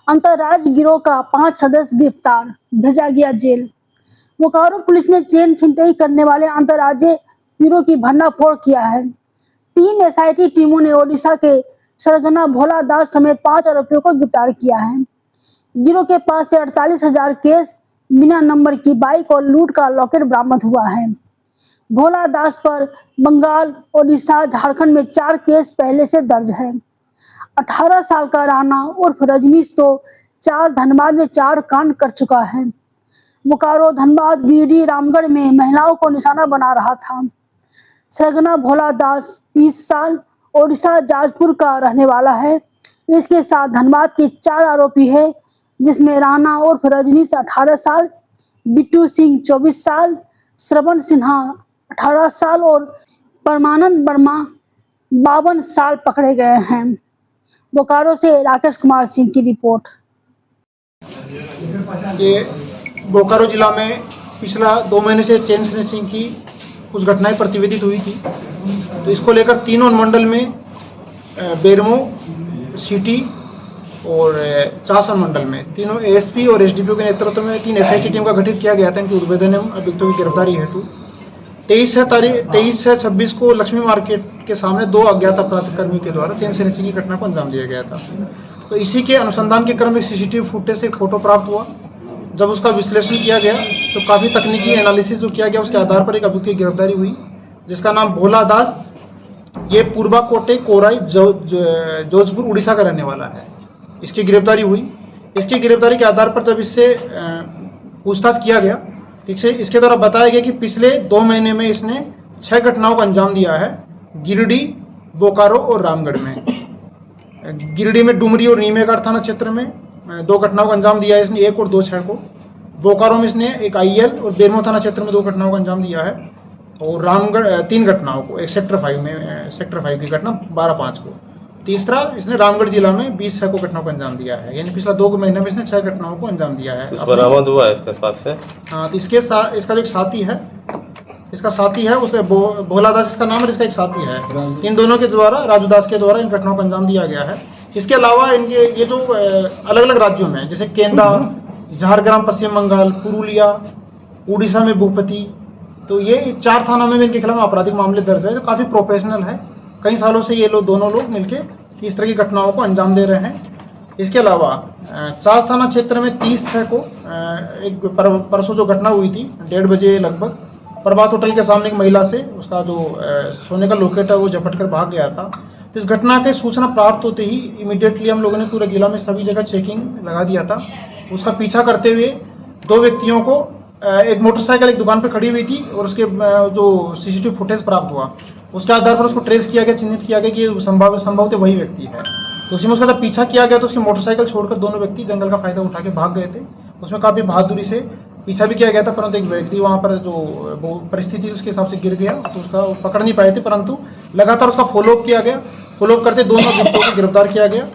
अंतर्राज्यीय गिरोह का 5 सदस्य गिरफ्तार, भेजा गया जेल। बोकारो पुलिस ने चेन छिनतई करने वाले अंतर्राज्यीय गिरोह की भंडाफोड़ किया है। 3 एसआईटी टीमों ने ओडिशा के सरगना भोला दास समेत 5 आरोपियों को गिरफ्तार किया है। गिरोह के पास से 48,000 केस, बिना नंबर की बाइक और लूट का लॉकेट बरामद हुआ है। भोला दास पर बंगाल, ओडिशा, झारखंड में 4 केस पहले से दर्ज है। 18 साल का राणा उर्फ रजनीश तो चार धनबाद में 4 कांड कर चुका है। बोकारो, धनबाद, गिरिडीह, रामगढ़ में महिलाओं को निशाना बना रहा था। सरगना भोला दास 30 साल ओडिशा जाजपुर का रहने वाला है। इसके साथ धनबाद के 4 आरोपी है, जिसमें राणा उर्फ रजनीश 18 साल, बिट्टू सिंह 24 साल, श्रवण सिन्हा 18 साल और परमानंद वर्मा 52 साल पकड़े गए हैं। बोकारो से राकेश कुमार सिंह की रिपोर्ट। ये बोकारो जिला में पिछला 2 महीने से चेन स्नैचिंग की कुछ घटनाएं प्रतिवेदित हुई थी, तो इसको लेकर तीनों अनुमंडल में बेरमो, सिटी और चास अनुमंडल में तीनों एएसपी और एसडीपीओ के नेतृत्व में 3 एसआईटी टीम का गठित किया गया था इनकी उद्भेदन एवं अभियुक्तों की गिरफ्तारी हेतु। 23 से 26 को लक्ष्मी मार्केट के सामने 2 अज्ञात अपराधकर्मियों के द्वारा चेन स्नैचिंग की घटना को अंजाम दिया गया था। तो इसी के अनुसंधान के क्रम में सीसीटीवी फुटेज से एक फोटो प्राप्त हुआ। जब उसका विश्लेषण किया गया तो काफ़ी तकनीकी एनालिसिस जो किया गया उसके आधार पर एक अभियुक्त की गिरफ्तारी हुई, जिसका नाम भोला दास, ये पूर्वा कोटे कोराई जोधपुर उड़ीसा का रहने वाला है। इसकी गिरफ्तारी हुई। इसकी गिरफ्तारी के आधार पर जब इससे पूछताछ किया गया, ठीक से इसके द्वारा बताया गया कि पिछले 2 महीने में इसने 6 घटनाओं का अंजाम दिया है, गिरिडीह, बोकारो और रामगढ़ में। गिरिडीह में डुमरी और नीमेगार थाना क्षेत्र में 2 घटनाओं का अंजाम दिया है इसने, 1 और 2 6 को। बोकारो में इसने एक आईएल और बेरमो थाना क्षेत्र में 2 घटनाओं का अंजाम दिया है, और रामगढ़ 3 घटनाओं को, एक सेक्टर 5 की घटना 12/5 को। तीसरा इसने रामगढ़ जिला में 20 को घटनाओं को अंजाम दिया है, यानी पिछला 2 महीने में इसने 6 घटनाओं को अंजाम दिया है। बरामद हुआ है इसके पास से। हाँ, तो इसका जो एक साथी है, उसे भोला दास इसका नाम है, इसका एक साथी है। इन दोनों के द्वारा, राजू दास के द्वारा इन घटनाओं को अंजाम दिया गया है। इसके अलावा इनके ये जो अलग अलग राज्यों में, जैसे केंदा, झारग्राम पश्चिम बंगाल, पुरुलिया, उड़ीसा में भूपति, तो ये 4 थानों में इनके खिलाफ आपराधिक मामले दर्ज है। तो काफ़ी प्रोफेशनल है। कई सालों से ये दोनों लोग मिलके इस तरह की घटनाओं को अंजाम दे रहे हैं। इसके अलावा चास थाना क्षेत्र में 30 को एक परसों जो घटना हुई थी 1:30 बजे लगभग, प्रभात होटल के सामने एक महिला से उसका जो सोने का लॉकेट है वो झपट कर भाग गया था। तो इस घटना की सूचना प्राप्त होते ही इमीडिएटली हम लोगों ने पूरे जिला में सभी जगह चेकिंग लगा दिया था। उसका पीछा करते हुए 2 व्यक्तियों को, एक मोटरसाइकिल एक दुकान पर खड़ी हुई थी और उसके जो सीसीटीवी फुटेज प्राप्त हुआ उसके आधार पर उसको ट्रेस किया गया, चिन्हित किया गया कि ये संभवतः वही व्यक्ति है। तो उसी में उसका जब पीछा किया गया तो उसकी मोटरसाइकिल छोड़कर दोनों व्यक्ति जंगल का फायदा उठा के भाग गए थे। उसमें काफ़ी बहादुरी से पीछा भी किया गया था, परंतु एक व्यक्ति वहाँ पर जो परिस्थिति उसके हिसाब से गिर गया, तो उसका पकड़ नहीं पाए थे, परंतु लगातार उसका फॉलोअप किया गया। फॉलोअप करते दोनों अभियुक्तों को गिरफ्तार किया गया।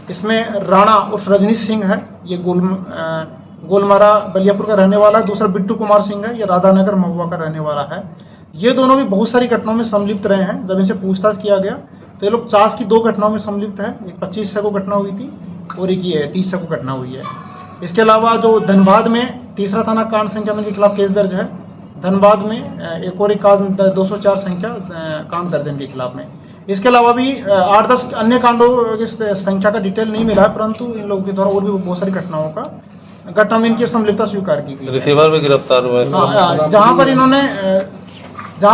इसमें राणा उर्फ रजनीश सिंह है, ये गोलमारा बलियापुर का रहने वाला है। दूसरा बिट्टू कुमार सिंह है, ये राधानगर महुआ का रहने वाला है। ये दोनों भी बहुत सारी घटनाओं में सम्मिलित रहे हैं। जब इनसे पूछताछ किया गया तो ये लोग चास की 2 घटनाओं में सम्मिलित है, एक 25 को घटना हुई थी और एक ये 30 को घटना हुई है। इसके अलावा जो धनबाद में तीसरा थाना कांड संख्या में के खिलाफ केस दर्ज है। धनबाद में एक और कांड 204 संख्या कांड दर्ज इनके खिलाफ में। इसके अलावा भी 8-10 अन्य कांडों की संख्या का डिटेल नहीं मिला है, परंतु इन लोगों के द्वारा और भी बहुत सारी घटना में इनकी सम्मिलितता स्वीकार की गई। रिसीवर भी गिरफ्तार हुए। जहाँ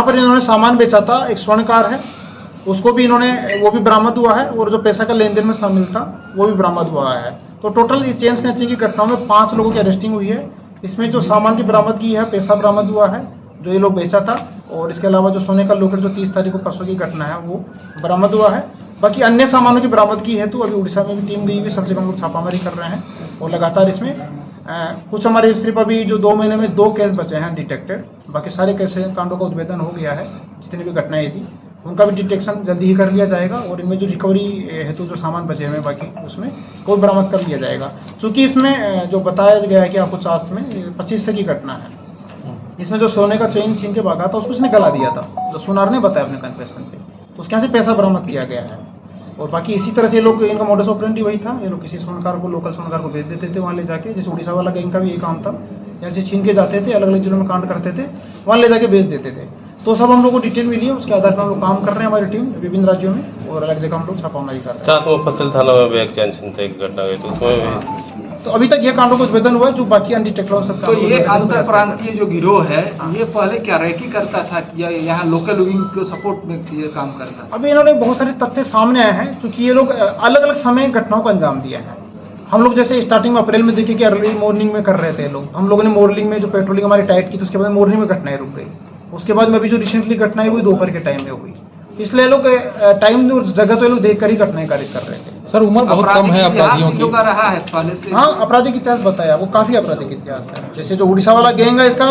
पर इन्होंने सामान बेचा था, एक स्वर्णकार है, उसको भी वो भी बरामद हुआ है, और जो पैसा का लेन देन में शामिल था वो भी बरामद हुआ है। तो टोटल इस चेन स्नैचिंग की घटनाओं में 5 लोगों की अरेस्टिंग हुई है। इसमें जो सामान की बरामदगी है, पैसा बरामद हुआ है जो ये लोग बेचा था, और इसके अलावा जो सोने का लॉकेट जो 30 तारीख को परसों की घटना है वो बरामद हुआ है। बाकी अन्य सामानों की बरामदगी है तो अभी उड़ीसा में भी टीम गई हुई, सब जगह हम लोग छापामारी कर रहे हैं, और लगातार इसमें कुछ हमारे सिर्फ अभी जो 2 महीने में 2 केस बचे हैं डिटेक्टेड, बाकी सारे केस कांडों का उद्भेदन हो गया है। जितनी भी घटनाएं थी उनका भी डिटेक्शन जल्दी ही कर लिया जाएगा, और इनमें जो रिकवरी हेतु जो सामान बचे हुए बाकी उसमें वो बरामद कर लिया जाएगा। चूँकि इसमें जो बताया गया है कि आपको चार्ज में 25 की घटना है, इसमें जो सोने का चेन छीन के भागा था उसको इसने गला दिया था, जो सुनार ने बताया अपने कन्फेशन पे, तो उसके यहाँ से पैसा बरामद किया गया है। और बाकी इसी तरह से ये लोग, इनका मोडस ऑपरेंडी वही था, ये लोग किसी स्वर्णकार को, लोकल स्वर्णकार को भेज देते थे वहाँ ले जाके, जैसे उड़ीसा वाला गैंग का भी यही काम था, यहाँ से छीन के जाते थे, अलग अलग जिलों में कांड करते थे, वहाँ ले जाके भेज देते थे। तो सब हम लोग को डिटेल मिली है, उसके आधार पर हम लोग काम कर रहे हैं, हमारी टीम विभिन्न राज्यों में, और अलग जगह हम लोग छापामारी कर रहे हैं। 400 थाना में भी एक चैन छिनतई की घटना हुई, तो उसमें भी तो अभी तक ये कांडों को उद्भेदन हुआ है, जो बाकी अनडिटेक्टेड सब। तो ये अंतर प्रांतीय जो गिरोह है, ये पहले क्या रैकी करता था या यहाँ लोकल लोगों के सपोर्ट में ये काम करता था? अभी इन्होंने बहुत सारे तथ्य सामने आए हैं, क्योंकि ये लोग अलग अलग समय घटनाओं को अंजाम दिया है। हम लोग जैसे स्टार्टिंग में अप्रैल में देखे कि अर्ली मॉर्निंग में कर रहे थे लोग, हम लोगों ने मॉर्निंग में जो पेट्रोलिंग हमारी टाइट की, तो उसके बाद मॉर्निंग में घटनाएं रुक गई। उसके बाद में अभी जो रिसेंटली घटनाएं हुई दोपहर के टाइम में हुई, इसलिए लोग टाइम और जगह तो ये लोग देख कर ही घटनाएं कारित कर रहे थे। सर उम्र बहुत कम है अपराधियों की। का रहा है पहले से। हाँ, आपराधिक इतिहास बताया, वो काफी आपराधिक इतिहास है। जैसे जो उड़ीसा वाला गैंग है, इसका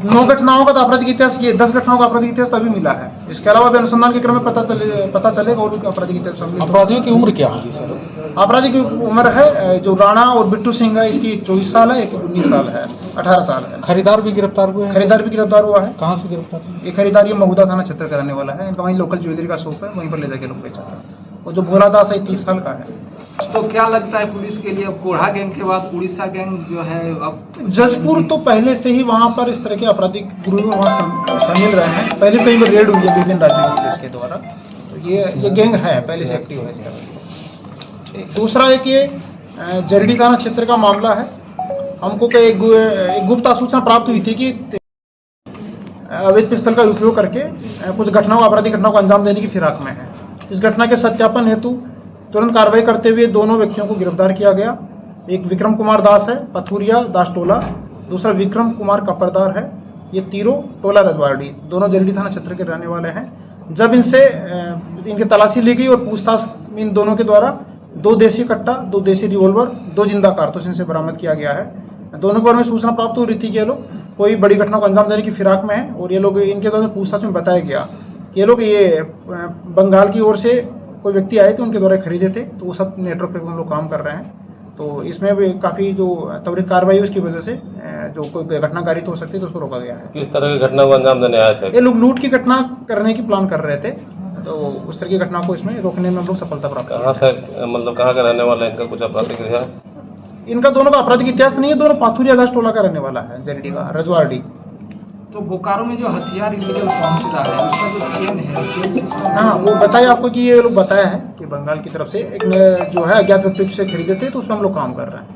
9 घटनाओं का तो आपराधिक इतिहास, ये 10 घटनाओं का आपराधिक इतिहास तभी मिला है। इसके अलावा भी अनुसंधान के क्रम में पता चलेगा और भी आपराधिक इतिहास सम्मिलित होगा। अपराधियों की उम्र क्या होगी सर? अपराधी की उम्र है, जो राणा और बिट्टू सिंह है, इसकी 24 साल है, एक 19 साल है, 18 साल है। खरीदार भी गिरफ्तार हुए हैं? खरीदार भी गिरफ्तार हुआ है। कहाँ से गिरफ्तार हुए? ये खरीदार ये महुदा थाना क्षेत्र का रहने वाला है, इनका वहीं लोकल ज्वेलरी का शॉप है, वहीं पर ले जाके लोग बेचा है। और जो भोला दास है 30 साल का है। तो क्या लगता है पुलिस के लिए, अब कोढ़ा गैंग के बाद उड़ीसा गैंग जो है, अब जजपुर तो पहले से ही वहाँ पर इस तरह के आपराधिक गिरोह वहाँ शामिल रहे हैं, पहले कहीं पर रेड हुई है विभिन्न राज्यों की पुलिस के द्वारा, तो ये गैंग है, पहले से एक्टिव है इस तरह। दूसरा एक ये जरडी थाना क्षेत्र का मामला है। हमको एक गुप्त सूचना प्राप्त हुई थी कि अवैध पिस्तौल का उपयोग करके कुछ घटनाओं, आपराधिक घटनाओं को अंजाम देने की फिराक में है। इस घटना के सत्यापन हेतु तुरंत कार्रवाई करते हुए दोनों व्यक्तियों को गिरफ्तार किया गया। एक विक्रम कुमार दास है, पथुरिया दास टोला, दूसरा विक्रम कुमार कपरदार है, ये तीरों टोला रजवाड़ी, दोनों जरडी थाना क्षेत्र के रहने वाले हैं। जब इनसे इनकी तलाशी ली गई और पूछताछ में इन दोनों के द्वारा 2 देसी कट्टा, 2 देसी रिवॉल्वर, 2 जिंदा कारतूस इनसे बरामद किया गया है। दोनों के बारे में सूचना प्राप्त हो रही थी कि ये लोग कोई बड़ी घटना को अंजाम देने की फिराक में है, और ये लोग, इनके द्वारा पूछताछ में बताया गया कि ये लोग बंगाल की ओर से कोई व्यक्ति आए थे, उनके द्वारा खरीदे थे। तो वो सब नेटवर्क पे हम लोग काम कर रहे हैं। तो इसमें भी काफ़ी जो त्वरित कार्रवाई उसकी वजह से जो कोई घटना कारित हो सकती है तो उसको रोका गया है। किस तरह की घटना को अंजाम देने आए थे? ये लोग लूट की घटना करने की प्लान कर रहे थे, तो उस तरह की घटना को इसमें रोकने में हम लोग सफलता प्राप्त कहाँ से, मतलब कहाँ का रहने वाला है, इनका कुछ आपराधिक इतिहास? इनका दोनों का आपराधिक इतिहास नहीं है, दोनों पाथुरिया दास टोला का रहने वाला है, जरडी का रजवाड़ी। तो बोकारो में जो हथियार इलीगल पहुंच रहा है, उसका जो चेन है, चेन सिस्टम, हाँ, वो बताया आपको कि ये लोग बताया है कि बंगाल की तरफ से एक जो है अज्ञात व्यक्ति से खरीदे थे, तो उस पर हम लोग काम कर रहे हैं।